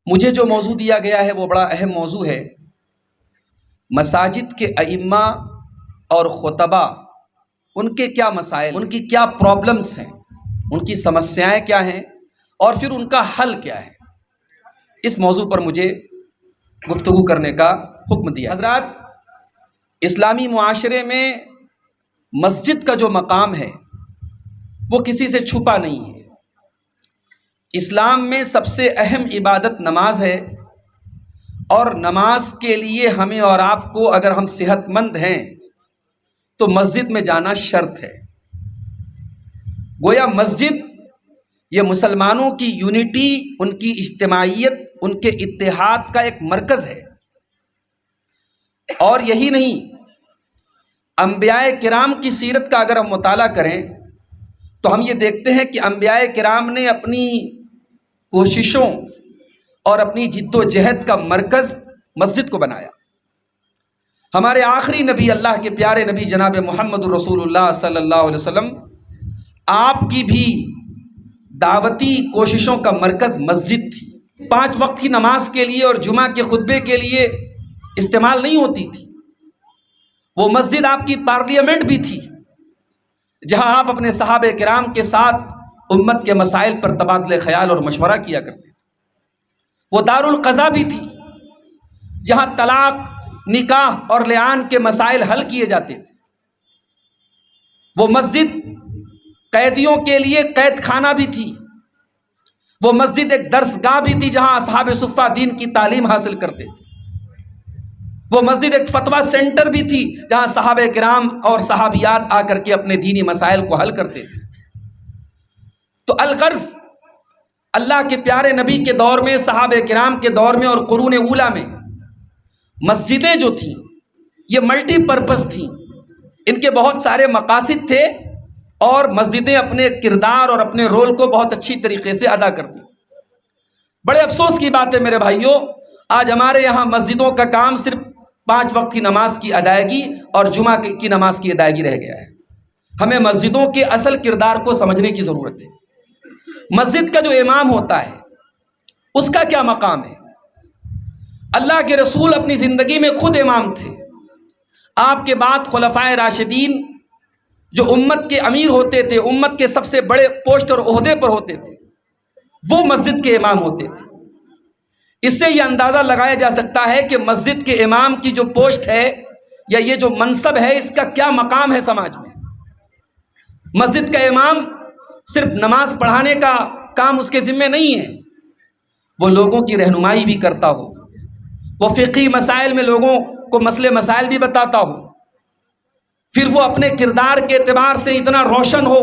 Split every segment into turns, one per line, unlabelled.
مجھے جو موضوع دیا گیا ہے وہ بڑا اہم موضوع ہے۔ مساجد کے ائمہ اور خطبہ، ان کے کیا مسائل، ان کی کیا پرابلمز ہیں، ان کی سمسیائیں کیا ہیں، اور پھر ان کا حل کیا ہے۔ اس موضوع پر مجھے گفتگو کرنے کا حکم دیا۔ حضرات، اسلامی معاشرے میں مسجد کا جو مقام ہے وہ کسی سے چھپا نہیں ہے۔ اسلام میں سب سے اہم عبادت نماز ہے، اور نماز کے لیے ہمیں اور آپ کو، اگر ہم صحت مند ہیں تو مسجد میں جانا شرط ہے۔ گویا مسجد یہ مسلمانوں کی یونٹی، ان کی اجتماعیت، ان کے اتحاد کا ایک مرکز ہے۔ اور یہی نہیں، انبیاء کرام کی سیرت کا اگر ہم مطالعہ کریں تو ہم یہ دیکھتے ہیں کہ انبیاء کرام نے اپنی کوششوں اور اپنی جد و جہد کا مرکز مسجد کو بنایا۔ ہمارے آخری نبی، اللہ کے پیارے نبی جناب محمد رسول اللہ صلی اللہ علیہ وسلم، آپ کی بھی دعوتی کوششوں کا مرکز مسجد تھی۔ 5 وقت کی نماز کے لیے اور جمعہ کے خطبے کے لیے استعمال نہیں ہوتی تھی۔ وہ مسجد آپ کی پارلیمنٹ بھی تھی، جہاں آپ اپنے صحابہ کرام کے ساتھ امت کے مسائل پر تبادلہ خیال اور مشورہ کیا کرتے تھے۔ وہ دار القضاء بھی تھی، جہاں طلاق، نکاح اور لعان کے مسائل حل کیے جاتے تھے۔ وہ مسجد قیدیوں کے لیے قید خانہ بھی تھی۔ وہ مسجد ایک درس گاہ بھی تھی، جہاں اصحاب صفہ دین کی تعلیم حاصل کرتے تھے۔ وہ مسجد ایک فتویٰ سینٹر بھی تھی، جہاں صحابہ کرام اور صحابیات آ کر کے اپنے دینی مسائل کو حل کرتے تھے۔ تو الغرض، اللہ کے پیارے نبی کے دور میں، صحابہ کرام کے دور میں اور قرون اولیٰ میں مسجدیں جو تھیں یہ ملٹی پرپس تھیں۔ ان کے بہت سارے مقاصد تھے، اور مسجدیں اپنے کردار اور اپنے رول کو بہت اچھی طریقے سے ادا کرتی تھیں۔ بڑے افسوس کی بات ہے میرے بھائیوں، آج ہمارے یہاں مسجدوں کا کام صرف 5 وقت کی نماز کی ادائیگی اور جمعہ کی نماز کی ادائیگی رہ گیا ہے۔ ہمیں مسجدوں کے اصل کردار کو سمجھنے کی ضرورت ہے۔ مسجد کا جو امام ہوتا ہے اس کا کیا مقام ہے؟ اللہ کے رسول اپنی زندگی میں خود امام تھے۔ آپ کے بعد خلفائے راشدین جو امت کے امیر ہوتے تھے، امت کے سب سے بڑے پوسٹ اور عہدے پر ہوتے تھے، وہ مسجد کے امام ہوتے تھے۔ اس سے یہ اندازہ لگایا جا سکتا ہے کہ مسجد کے امام کی جو پوسٹ ہے یا یہ جو منصب ہے، اس کا کیا مقام ہے سماج میں۔ مسجد کا امام صرف نماز پڑھانے کا کام اس کے ذمہ نہیں ہے، وہ لوگوں کی رہنمائی بھی کرتا ہو، وہ فقہی مسائل میں لوگوں کو مسئلے مسائل بھی بتاتا ہو، پھر وہ اپنے کردار کے اعتبار سے اتنا روشن ہو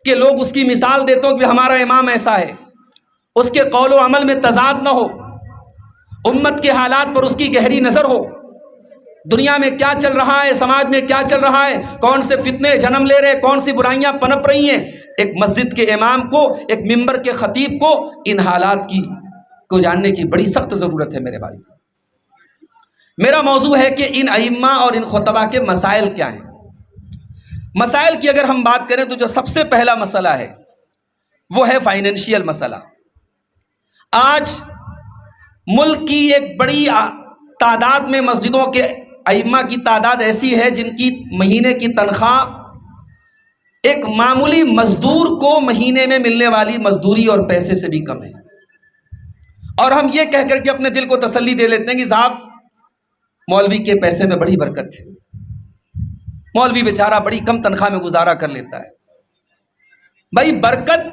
کہ لوگ اس کی مثال دیتے ہو کہ ہمارا امام ایسا ہے، اس کے قول و عمل میں تضاد نہ ہو، امت کے حالات پر اس کی گہری نظر ہو، دنیا میں کیا چل رہا ہے، سماج میں کیا چل رہا ہے، کون سے فتنے جنم لے رہے، کون سی برائیاں پنپ رہی ہیں۔ ایک مسجد کے امام کو، ایک ممبر کے خطیب کو ان حالات کو جاننے کی بڑی سخت ضرورت ہے میرے بھائی۔ میرا موضوع ہے کہ ان ائمہ اور ان خطبہ کے مسائل کیا ہیں۔ مسائل کی اگر ہم بات کریں تو جو سب سے پہلا مسئلہ ہے وہ ہے فائنینشیل مسئلہ۔ آج ملک کی ایک بڑی تعداد میں مسجدوں کے ائمہ کی تعداد ایسی ہے جن کی مہینے کی تنخواہ ایک معمولی مزدور کو مہینے میں ملنے والی مزدوری اور پیسے سے بھی کم ہے، اور ہم یہ کہہ کر کے اپنے دل کو تسلی دے لیتے ہیں کہ صاحب مولوی کے پیسے میں بڑی برکت ہے، مولوی بیچارہ بڑی کم تنخواہ میں گزارا کر لیتا ہے۔ بھائی، برکت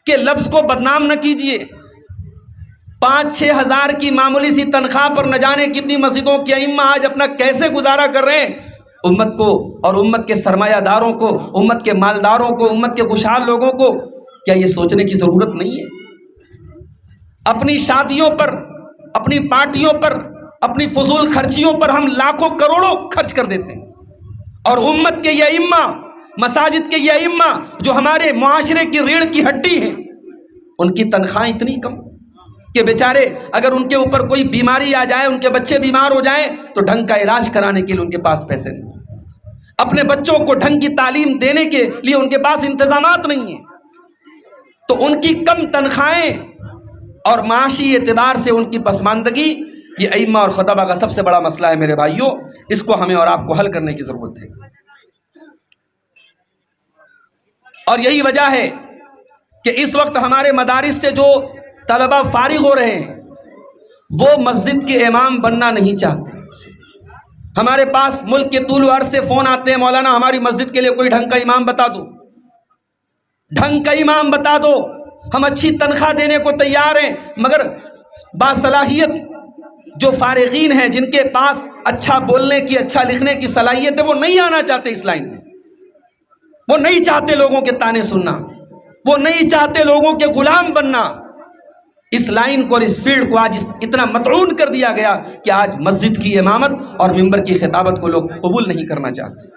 کے لفظ کو بدنام نہ کیجئے۔ 5-6 ہزار کی معمولی سی تنخواہ پر نہ جانے کتنی مسجدوں کے ائمہ آج اپنا کیسے گزارا کر رہے ہیں۔ امت کو اور امت کے سرمایہ داروں کو، امت کے مالداروں کو، امت کے خوشحال لوگوں کو کیا یہ سوچنے کی ضرورت نہیں ہے؟ اپنی شادیوں پر، اپنی پارٹیوں پر، اپنی فضول خرچیوں پر ہم لاکھوں کروڑوں خرچ کر دیتے ہیں، اور امت کے یہ ائمہ، مساجد کے یہ ائمہ جو ہمارے معاشرے کی ریڑھ کی ہڈی ہیں، ان کی تنخواہیں اتنی کم کہ بیچارے اگر ان کے اوپر کوئی بیماری آ جائے، ان کے بچے بیمار ہو جائیں تو ڈھنگ کا علاج کرانے کے لیے ان کے پاس پیسے نہیں، اپنے بچوں کو ڈھنگ کی تعلیم دینے کے لیے ان کے پاس انتظامات نہیں ہیں۔ تو ان کی کم تنخواہیں اور معاشی اعتبار سے ان کی پسماندگی، یہ ائمہ اور خطبہ کا سب سے بڑا مسئلہ ہے میرے بھائیوں. اس کو ہمیں اور آپ کو حل کرنے کی ضرورت ہے. اور یہی وجہ ہے کہ اس وقت ہمارے مدارس سے جو طلبہ فارغ ہو رہے ہیں وہ مسجد کے امام بننا نہیں چاہتے. ہمارے پاس ملک کے طول و عرض سے فون آتے ہیں، مولانا ہماری مسجد کے لیے کوئی ڈھنگ کا امام بتا دو، ڈھنگ کا امام بتا دو، ہم اچھی تنخواہ دینے کو تیار ہیں، مگر باصلاحیت جو فارغین ہیں جن کے پاس اچھا بولنے کی، اچھا لکھنے کی صلاحیت ہے، وہ نہیں آنا چاہتے اس لائن میں. وہ نہیں چاہتے لوگوں کے تانے سننا، وہ نہیں چاہتے لوگوں کے غلام بننا. اس لائن کو اور اس فیلڈ کو آج اتنا مطعون کر دیا گیا کہ آج مسجد کی امامت اور ممبر کی خطابت کو لوگ قبول نہیں کرنا چاہتے.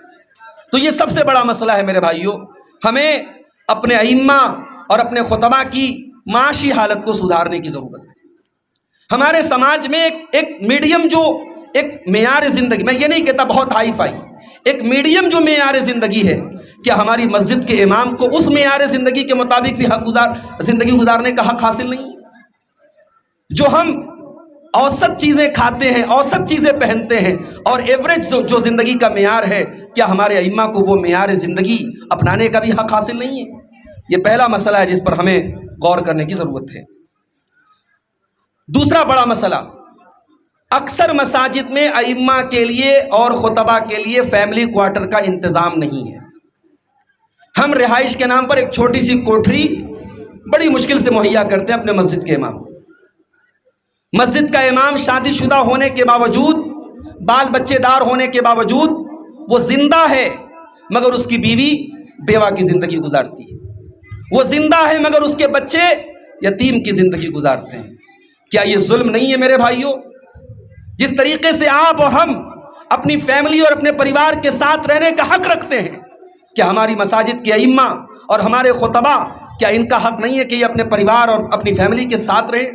تو یہ سب سے بڑا مسئلہ ہے میرے بھائیوں. ہمیں اپنے ائمہ اور اپنے خطبہ کی معاشی حالت کو سدھارنے کی ضرورت ہے. ہمارے سماج میں ایک میڈیم، جو ایک معیار زندگی، میں یہ نہیں کہتا بہت ہائی فائی، ایک میڈیم جو معیار زندگی ہے، کیا ہماری مسجد کے امام کو اس معیار زندگی کے مطابق بھی زندگی گزارنے کا حق حاصل نہیں؟ جو ہم اوسط چیزیں کھاتے ہیں، اوسط چیزیں پہنتے ہیں، اور ایوریج جو زندگی کا معیار ہے، کیا ہمارے ائمہ کو وہ معیار زندگی اپنانے کا بھی حق حاصل نہیں ہے؟ یہ پہلا مسئلہ ہے جس پر ہمیں غور کرنے کی ضرورت ہے. دوسرا بڑا مسئلہ، اکثر مساجد میں ائمہ کے لیے اور خطبہ کے لیے فیملی کوارٹر کا انتظام نہیں ہے. ہم رہائش کے نام پر ایک چھوٹی سی کوٹری بڑی مشکل سے مہیا کرتے ہیں اپنے مسجد کے امام. مسجد کا امام شادی شدہ ہونے کے باوجود، بال بچے دار ہونے کے باوجود وہ زندہ ہے، مگر اس کی بیوی بیوہ کی زندگی گزارتی ہے. وہ زندہ ہے مگر اس کے بچے یتیم کی زندگی گزارتے ہیں. کیا یہ ظلم نہیں ہے میرے بھائیوں؟ جس طریقے سے آپ اور ہم اپنی فیملی اور اپنے پریوار کے ساتھ رہنے کا حق رکھتے ہیں، کیا ہماری مساجد کے ائمہ اور ہمارے خطبہ، کیا ان کا حق نہیں ہے کہ یہ اپنے پریوار اور اپنی فیملی کے ساتھ رہیں؟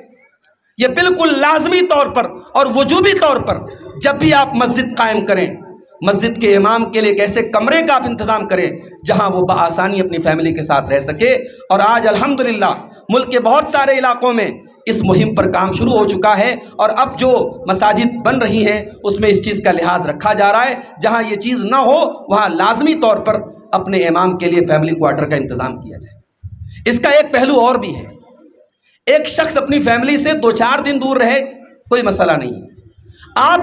یہ بالکل لازمی طور پر اور وجوبی طور پر جب بھی آپ مسجد قائم کریں، مسجد کے امام کے لیے ایک ایسے کمرے کا آپ انتظام کریں جہاں وہ بآسانی اپنی فیملی کے ساتھ رہ سکے. اور آج الحمدللہ ملک کے بہت سارے علاقوں میں اس مہم پر کام شروع ہو چکا ہے، اور اب جو مساجد بن رہی ہیں اس میں اس چیز کا لحاظ رکھا جا رہا ہے. جہاں یہ چیز نہ ہو وہاں لازمی طور پر اپنے امام کے لیے فیملی کوارٹر کا انتظام کیا جائے. اس کا ایک پہلو اور بھی ہے. ایک شخص اپنی فیملی سے 2-4 دن دور رہے کوئی مسئلہ نہیں ہے. آپ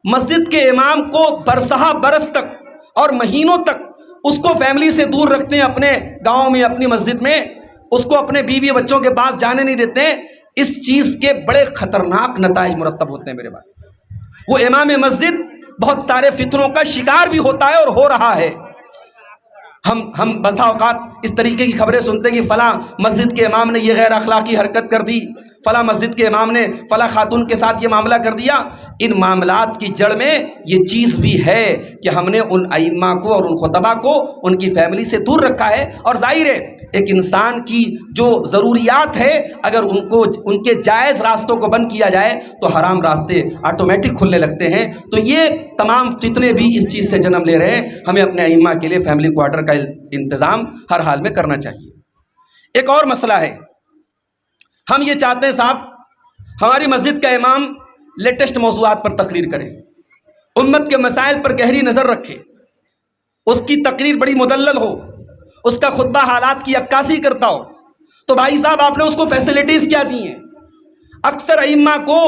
مسجد کے امام کو برسہ برس تک اور مہینوں تک اس کو فیملی سے دور رکھتے ہیں، اپنے گاؤں میں، اپنی مسجد میں، اس کو اپنے بیوی بچوں کے پاس جانے نہیں دیتے. اس چیز کے بڑے خطرناک نتائج مرتب ہوتے ہیں میرے بھائی. وہ امام مسجد بہت سارے فتنوں کا شکار بھی ہوتا ہے اور ہو رہا ہے. ہم بسا اوقات اس طریقے کی خبریں سنتے ہیں کہ فلاں مسجد کے امام نے یہ غیر اخلاقی حرکت کر دی، فلاں مسجد کے امام نے فلاں خاتون کے ساتھ یہ معاملہ کر دیا. ان معاملات کی جڑ میں یہ چیز بھی ہے کہ ہم نے ان ائمہ کو اور ان خطبہ کو ان کی فیملی سے دور رکھا ہے. اور ظاہر ہے ایک انسان کی جو ضروریات ہے، اگر ان کے جائز راستوں کو بند کیا جائے تو حرام راستے آٹومیٹک کھلنے لگتے ہیں. تو یہ تمام فتنے بھی اس چیز سے جنم لے رہے ہیں. ہمیں اپنے ائمہ کے لیے فیملی کوارٹر کا انتظام ہر حال میں کرنا چاہیے. ایک اور مسئلہ ہے، ہم یہ چاہتے ہیں صاحب ہماری مسجد کا امام لیٹسٹ موضوعات پر تقریر کرے، امت کے مسائل پر گہری نظر رکھے، اس کی تقریر بڑی مدلل ہو، اس کا خطبہ حالات کی عکاسی کرتا ہو. تو بھائی صاحب آپ نے اس کو فیسلٹیز کیا دی ہیں؟ اکثر ائمہ کو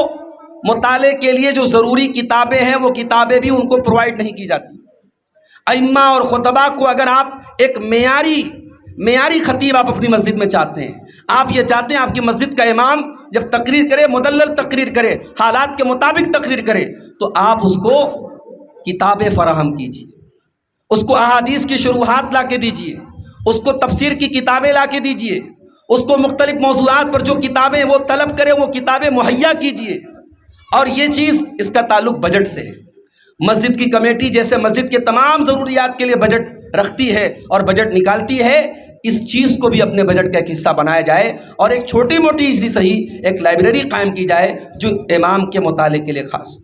مطالعے کے لیے جو ضروری کتابیں ہیں وہ کتابیں بھی ان کو پرووائڈ نہیں کی جاتی. ائمہ اور خطبہ کو اگر آپ ایک معیاری خطیب آپ اپنی مسجد میں چاہتے ہیں، آپ یہ چاہتے ہیں آپ کی مسجد کا امام جب تقریر کرے مدلل تقریر کرے، حالات کے مطابق تقریر کرے، تو آپ اس کو کتابیں فراہم کیجیے، اس کو احادیث کی شروحات لا کے دیجیے، اس کو تفسیر کی کتابیں لا کے دیجیے، اس کو مختلف موضوعات پر جو کتابیں وہ طلب کرے وہ کتابیں مہیا کیجیے. اور یہ چیز اس کا تعلق بجٹ سے ہے. مسجد کی کمیٹی جیسے مسجد کے تمام ضروریات کے لیے بجٹ رکھتی ہے اور بجٹ نکالتی ہے، اس چیز کو بھی اپنے بجٹ کا ایک حصہ بنایا جائے اور ایک چھوٹی موٹی سی صحیح ایک لائبریری قائم کی جائے جو امام کے مطالعے کے لیے خاص.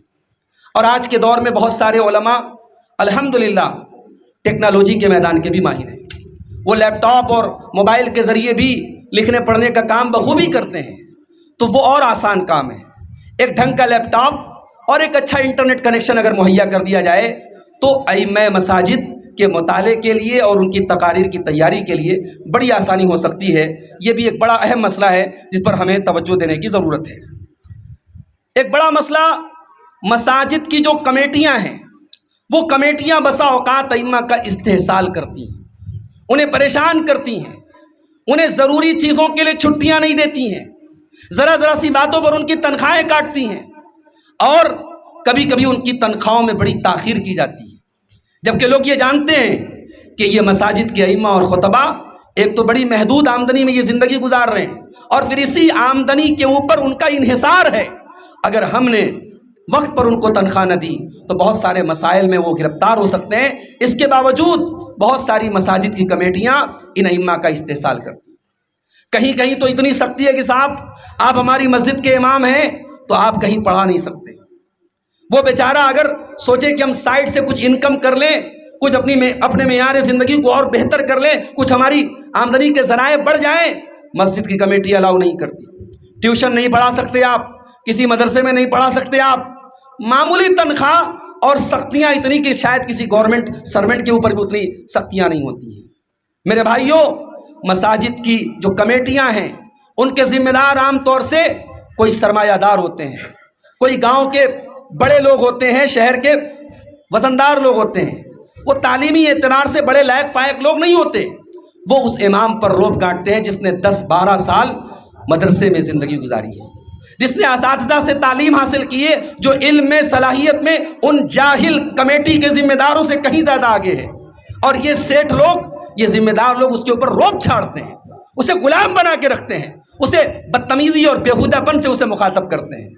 اور آج کے دور میں بہت سارے علماء الحمدللہ ٹیکنالوجی کے میدان کے بھی ماہر ہیں. وہ لیپ ٹاپ اور موبائل کے ذریعے بھی لکھنے پڑھنے کا کام بخوبی کرتے ہیں. تو وہ اور آسان کام ہے. ایک ڈھنگ کا لیپ ٹاپ اور ایک اچھا انٹرنیٹ کنیکشن اگر مہیا کر دیا جائے تو ائمہ مساجد کے مطالعے کے لیے اور ان کی تقاریر کی تیاری کے لیے بڑی آسانی ہو سکتی ہے. یہ بھی ایک بڑا اہم مسئلہ ہے جس پر ہمیں توجہ دینے کی ضرورت ہے. ایک بڑا مسئلہ مساجد کی جو کمیٹیاں ہیں، وہ کمیٹیاں بسا اوقات ائمہ کا استحصال کرتی ہیں، انہیں پریشان کرتی ہیں، انہیں ضروری چیزوں کے لیے چھٹیاں نہیں دیتی ہیں، ذرا ذرا سی باتوں پر ان کی تنخواہیں کاٹتی ہیں، اور کبھی کبھی ان کی تنخواہوں میں بڑی تاخیر کی جاتی ہے. جبکہ لوگ یہ جانتے ہیں کہ یہ مساجد کے ائمہ اور خطبہ ایک تو بڑی محدود آمدنی میں یہ زندگی گزار رہے ہیں، اور پھر اسی آمدنی کے اوپر ان کا انحصار ہے. اگر ہم نے وقت پر ان کو تنخواہ نہ دی تو بہت سارے مسائل میں وہ گرفتار ہو سکتے ہیں. اس کے باوجود بہت ساری مساجد کی کمیٹیاں ان ائمہ کا استحصال کرتی ہیں. کہیں کہیں تو اتنی سختی ہے کہ صاحب آپ ہماری مسجد کے امام ہیں تو آپ کہیں پڑھا نہیں سکتے. وہ بیچارہ اگر سوچے کہ ہم سائڈ سے کچھ انکم کر لیں، کچھ اپنے معیار زندگی کو اور بہتر کر لیں، کچھ ہماری آمدنی کے ذرائع بڑھ جائیں، مسجد کی کمیٹی الاؤ نہیں کرتی. ٹیوشن نہیں پڑھا سکتے آپ، کسی مدرسے میں نہیں پڑھا سکتے آپ. معمولی تنخواہ اور سختیاں اتنی کہ شاید کسی گورنمنٹ سرونٹ کے اوپر بھی اتنی سختیاں نہیں ہوتی ہیں. میرے بھائیوں، مساجد کی جو کمیٹیاں ہیں ان کے ذمہ دار عام طور سے کوئی سرمایہ دار ہوتے ہیں، کوئی گاؤں کے بڑے لوگ ہوتے ہیں، شہر کے وزندار لوگ ہوتے ہیں. وہ تعلیمی اعتبار سے بڑے لائق فائق لوگ نہیں ہوتے. وہ اس امام پر روب گانٹتے ہیں جس نے 10-12 سال مدرسے میں زندگی گزاری ہے، جس نے اساتذہ سے تعلیم حاصل کی ہے، جو علم میں صلاحیت میں ان جاہل کمیٹی کے ذمہ داروں سے کہیں زیادہ آگے ہے. اور یہ سیٹھ لوگ، یہ ذمہ دار لوگ اس کے اوپر روب چھاڑتے ہیں، اسے غلام بنا کے رکھتے ہیں، اسے بدتمیزی اور بیہودہ پن سے اسے مخاطب کرتے ہیں.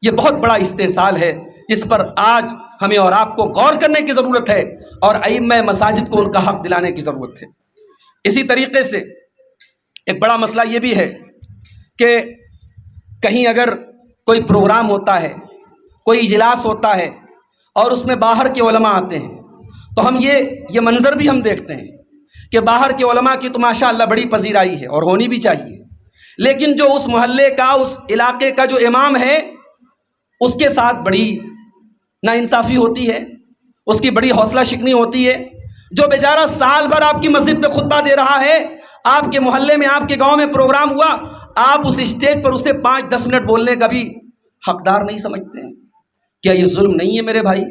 یہ بہت بڑا استحصال ہے جس پر آج ہمیں اور آپ کو غور کرنے کی ضرورت ہے، اور ائمہ مساجد کو ان کا حق دلانے کی ضرورت ہے. اسی طریقے سے ایک بڑا مسئلہ یہ بھی ہے کہ کہیں اگر کوئی پروگرام ہوتا ہے، کوئی اجلاس ہوتا ہے اور اس میں باہر کے علماء آتے ہیں تو ہم یہ منظر بھی ہم دیکھتے ہیں کہ باہر کے علماء کی تو ماشاء اللہ بڑی پذیرائی ہے اور ہونی بھی چاہیے، لیکن جو اس محلے کا، اس علاقے کا جو امام ہے اس کے ساتھ بڑی ناانصافی ہوتی ہے، اس کی بڑی حوصلہ شکنی ہوتی ہے. جو بیچارہ سال بھر آپ کی مسجد پہ خطبہ دے رہا ہے، آپ کے محلے میں، آپ کے گاؤں میں پروگرام ہوا، آپ اس اسٹیج پر اسے 5-10 منٹ بولنے کا بھی حقدار نہیں سمجھتے ہیں. کیا یہ ظلم نہیں ہے میرے بھائی؟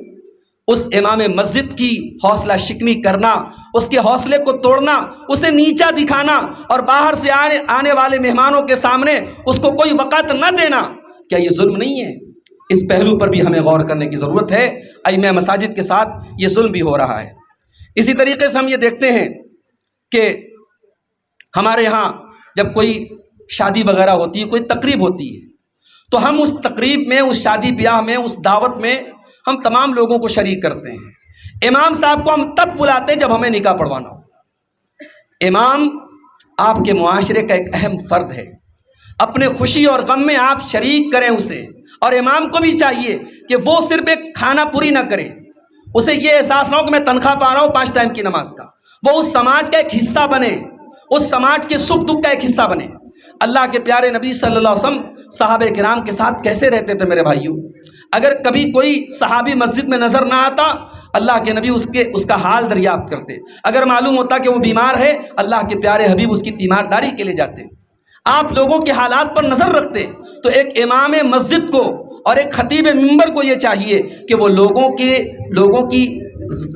اس امام مسجد کی حوصلہ شکنی کرنا، اس کے حوصلے کو توڑنا، اسے نیچا دکھانا اور باہر سے آنے والے مہمانوں کے سامنے اس کو کوئی وقت نہ دینا، کیا یہ ظلم نہیں ہے؟ اس پہلو پر بھی ہمیں غور کرنے کی ضرورت ہے. ائمہ مساجد کے ساتھ یہ ظلم بھی ہو رہا ہے. اسی طریقے سے ہم یہ دیکھتے ہیں کہ ہمارے ہاں جب کوئی شادی وغیرہ ہوتی ہے، کوئی تقریب ہوتی ہے، تو ہم اس تقریب میں، اس شادی بیاہ میں، اس دعوت میں ہم تمام لوگوں کو شریک کرتے ہیں. امام صاحب کو ہم تب بلاتے ہیں جب ہمیں نکاح پڑھوانا ہو. امام آپ کے معاشرے کا ایک اہم فرد ہے، اپنے خوشی اور غم میں آپ شریک کریں اسے. اور امام کو بھی چاہیے کہ وہ صرف ایک کھانا پوری نہ کرے، اسے یہ احساس نہ ہو کہ میں تنخواہ پا رہا ہوں 5 ٹائم کی نماز کا. وہ اس سماج کا ایک حصہ بنے، اس سماج کے سکھ دکھ کا ایک حصہ بنے. اللہ کے پیارے نبی صلی اللہ علیہ وسلم صحابہ کرام کے ساتھ کیسے رہتے تھے میرے بھائیوں؟ اگر کبھی کوئی صحابی مسجد میں نظر نہ آتا، اللہ کے نبی اس کا حال دریافت کرتے. اگر معلوم ہوتا کہ وہ بیمار ہے، اللہ کے پیارے حبیب اس کی تیمارداری کے لیے جاتے. آپ لوگوں کے حالات پر نظر رکھتے. تو ایک امام مسجد کو اور ایک خطیب منبر کو یہ چاہیے کہ وہ لوگوں کی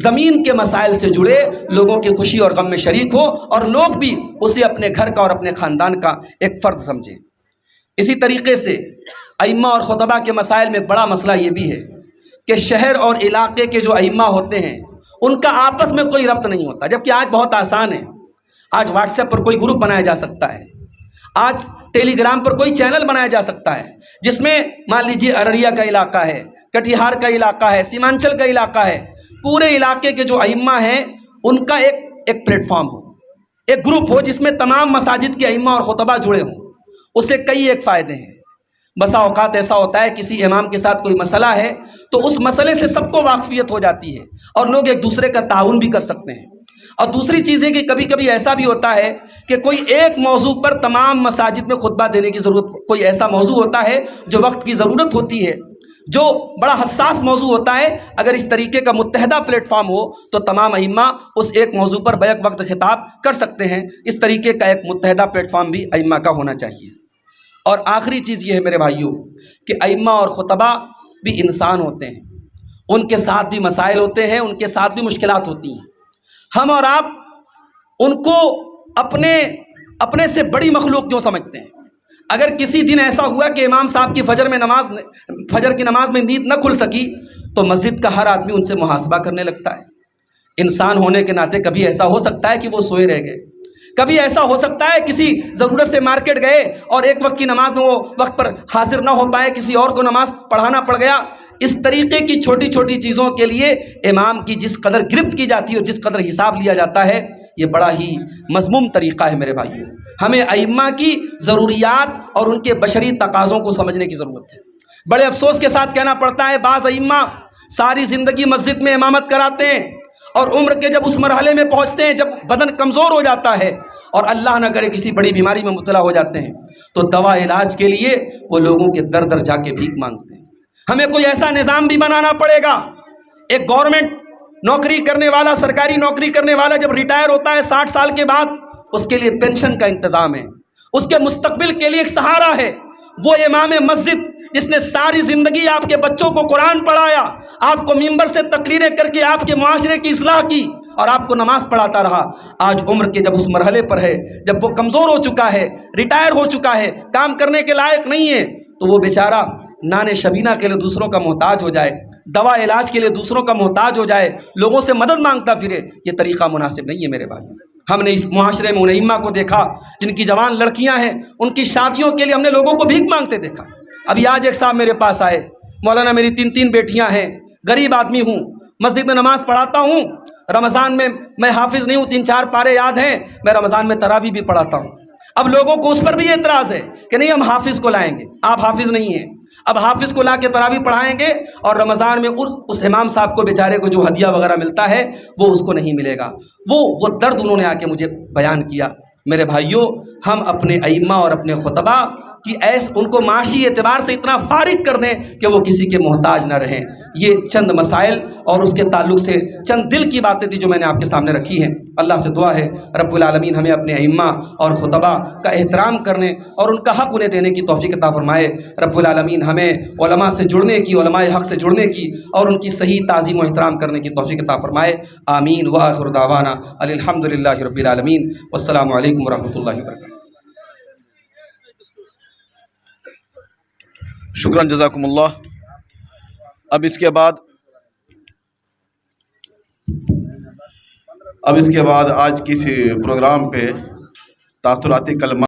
زمین کے مسائل سے جڑے، لوگوں کی خوشی اور غم میں شریک ہو، اور لوگ بھی اسے اپنے گھر کا اور اپنے خاندان کا ایک فرد سمجھیں. اسی طریقے سے ائمہ اور خطبہ کے مسائل میں ایک بڑا مسئلہ یہ بھی ہے کہ شہر اور علاقے کے جو ائمہ ہوتے ہیں ان کا آپس میں کوئی ربط نہیں ہوتا. جبکہ آج بہت آسان ہے، آج واٹس ایپ پر کوئی گروپ بنایا جا سکتا ہے، آج ٹیلی گرام پر کوئی چینل بنایا جا سکتا ہے جس میں مان لیجیے ارریہ کا علاقہ ہے، کٹیہار کا علاقہ ہے، سیمانچل کا علاقہ ہے، پورے علاقے کے جو ائمہ ہیں ان کا ایک پلیٹ فارم ہو، ایک گروپ ہو جس میں تمام مساجد کے ائمہ اور خطبہ جڑے ہوں. اس سے کئی ایک فائدے ہیں. بسا اوقات ایسا ہوتا ہے کسی امام کے ساتھ کوئی مسئلہ ہے تو اس مسئلے سے سب کو واقفیت ہو جاتی ہے اور لوگ ایک دوسرے کا تعاون بھی کر سکتے ہیں. اور دوسری چیز ہے کہ کبھی کبھی ایسا بھی ہوتا ہے کہ کوئی ایک موضوع پر تمام مساجد میں خطبہ دینے کی ضرورت، کوئی ایسا موضوع ہوتا ہے جو وقت کی ضرورت ہوتی ہے، جو بڑا حساس موضوع ہوتا ہے، اگر اس طریقے کا متحدہ پلیٹ فارم ہو تو تمام ائمہ اس ایک موضوع پر بیک وقت خطاب کر سکتے ہیں۔ اس طریقے کا ایک متحدہ پلیٹ فارم بھی ائمہ کا ہونا چاہیے۔ اور آخری چیز یہ ہے میرے بھائیوں کہ ائمہ اور خطبہ بھی انسان ہوتے ہیں، ان کے ساتھ بھی مسائل ہوتے ہیں، ان کے ساتھ بھی مشکلات ہوتی ہیں۔ ہم اور آپ ان کو اپنے سے بڑی مخلوق کیوں سمجھتے ہیں؟ اگر کسی دن ایسا ہوا کہ امام صاحب کی فجر کی نماز میں نیند نہ کھل سکی تو مسجد کا ہر آدمی ان سے محاسبہ کرنے لگتا ہے۔ انسان ہونے کے ناطے کبھی ایسا ہو سکتا ہے کہ وہ سوئے رہ گئے، کبھی ایسا ہو سکتا ہے کسی ضرورت سے مارکیٹ گئے اور ایک وقت کی نماز میں وہ وقت پر حاضر نہ ہو پائے، کسی اور کو نماز پڑھانا پڑ گیا۔ اس طریقے کی چھوٹی چھوٹی چیزوں کے لیے امام کی جس قدر گرفت کی جاتی ہے اور جس قدر حساب لیا جاتا ہے، یہ بڑا ہی مذموم طریقہ ہے میرے بھائیوں۔ ہمیں ائمہ کی ضروریات اور ان کے بشری تقاضوں کو سمجھنے کی ضرورت ہے۔ بڑے افسوس کے ساتھ کہنا پڑتا ہے بعض ائمہ ساری زندگی مسجد میں امامت کراتے ہیں اور عمر کے جب اس مرحلے میں پہنچتے ہیں جب بدن کمزور ہو جاتا ہے اور اللہ نہ کرے کسی بڑی بیماری میں مبتلا ہو جاتے ہیں تو دوا علاج کے لیے وہ لوگوں کے در در جا کے بھیک مانگتے ہیں۔ ہمیں کوئی ایسا نظام بھی بنانا پڑے گا، ایک گورنمنٹ نوکری کرنے والا، سرکاری نوکری کرنے والا جب ریٹائر ہوتا ہے 60 سال کے بعد، اس کے لیے پینشن کا انتظام ہے، اس کے مستقبل کے لیے ایک سہارا ہے۔ وہ امام مسجد جس نے ساری زندگی آپ کے بچوں کو قرآن پڑھایا، آپ کو ممبر سے تقریریں کر کے آپ کے معاشرے کی اصلاح کی اور آپ کو نماز پڑھاتا رہا، آج عمر کے جب اس مرحلے پر ہے، جب وہ کمزور ہو چکا ہے، ریٹائر ہو چکا ہے، کام کرنے کے لائق نہیں ہے، تو وہ بیچارہ نان شبینہ کے لیے دوسروں کا محتاج ہو جائے، دوا علاج کے لیے دوسروں کا محتاج ہو جائے، لوگوں سے مدد مانگتا پھرے، یہ طریقہ مناسب نہیں ہے میرے بھائی۔ ہم نے اس معاشرے میں ان ائمہ کو دیکھا جن کی جوان لڑکیاں ہیں، ان کی شادیوں کے لیے ہم نے لوگوں کو بھیک مانگتے دیکھا۔ ابھی آج ایک صاحب میرے پاس آئے، مولانا میری 3 بیٹیاں ہیں، غریب آدمی ہوں، مسجد میں نماز پڑھاتا ہوں، رمضان میں میں حافظ نہیں ہوں، 3-4 پارے یاد ہیں، میں رمضان میں تراویح بھی پڑھاتا ہوں۔ اب لوگوں کو اس پر بھی اعتراض ہے کہ نہیں ہم حافظ کو لائیں گے، آپ حافظ نہیں ہیں، اب حافظ کو لا کے تراویح پڑھائیں گے اور رمضان میں اس امام صاحب کو بیچارے کو جو ہدیہ وغیرہ ملتا ہے وہ اس کو نہیں ملے گا۔ وہ درد انہوں نے آ کے مجھے بیان کیا۔ میرے بھائیوں، ہم اپنے ائمہ اور اپنے خطبہ کی ان کو معاشی اعتبار سے اتنا فارغ کر دیں کہ وہ کسی کے محتاج نہ رہیں۔ یہ چند مسائل اور اس کے تعلق سے چند دل کی باتیں تھی جو میں نے آپ کے سامنے رکھی ہیں۔ اللہ سے دعا ہے رب العالمین ہمیں اپنے ائمہ اور خطبہ کا احترام کرنے اور ان کا حق انہیں دینے کی توفیق عطا فرمائے۔ رب العالمین ہمیں علماء سے جڑنے کی، علماء حق سے جڑنے کی اور ان کی صحیح تعظیم و احترام کرنے کی توفیق عطا فرمائے۔ آمین وآخر دعوانا الحمدللہ رب العالمین والسلام علیکم ورحمۃ اللہ وبرکاتہ۔
شکراً، جزاکم اللہ۔ اب اس کے بعد آج کی اس پروگرام پہ تاثراتی کلمات